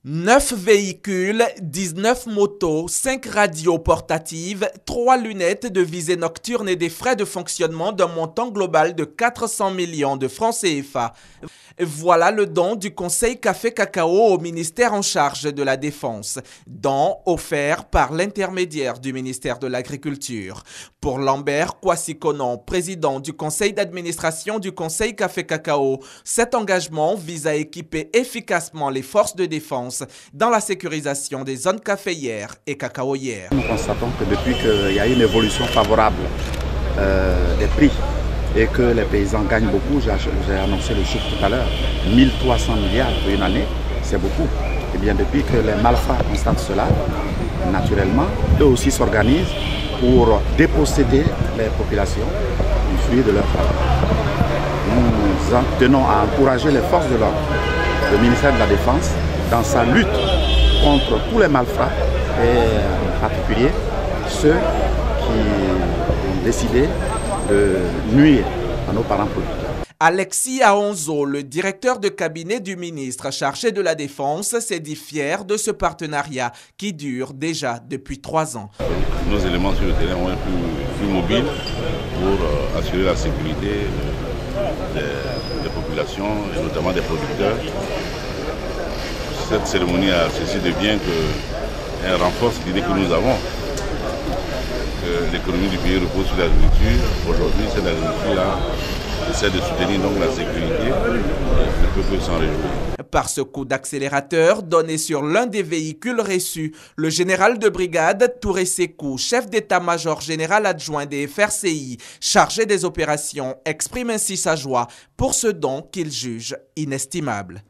9 véhicules, 19 motos, 5 radios portatives, 3 lunettes de visée nocturne et des frais de fonctionnement d'un montant global de 400 millions de francs CFA. Voilà le don du Conseil Café Cacao au ministère en charge de la Défense, don offert par l'intermédiaire du ministère de l'Agriculture. Pour Lambert Kwasi-Konon, président du conseil d'administration du Conseil Café Cacao, cet engagement vise à équiper efficacement les forces de défense dans la sécurisation des zones caféières et cacaoyères. Nous constatons que depuis qu'il y a une évolution favorable des prix et que les paysans gagnent beaucoup, j'ai annoncé le chiffre tout à l'heure, 1300 milliards pour une année, c'est beaucoup. Et bien depuis que les malfrats constatent cela, naturellement, eux aussi s'organisent pour déposséder les populations du fruit de leur travail. Nous tenons à encourager les forces de l'ordre, le ministère de la Défense, dans sa lutte contre tous les malfrats et en particulier ceux qui ont décidé de nuire à nos parents producteurs. Alexis Aonzo, le directeur de cabinet du ministre chargé de la Défense, s'est dit fier de ce partenariat qui dure déjà depuis 3 ans. Nos éléments sur le terrain vont être plus mobiles pour assurer la sécurité des populations et notamment des producteurs. Cette cérémonie a ceci de bien qu'elle renforce l'idée que nous avons que l'économie du pays repose sur l'agriculture. Aujourd'hui, cette agriculture-là essaie de soutenir donc la sécurité et ne peut que s'en réjouir. Par ce coup d'accélérateur donné sur l'un des véhicules reçus, le général de brigade Touré Sekou, chef d'état-major général adjoint des FRCI, chargé des opérations, exprime ainsi sa joie pour ce don qu'il juge inestimable.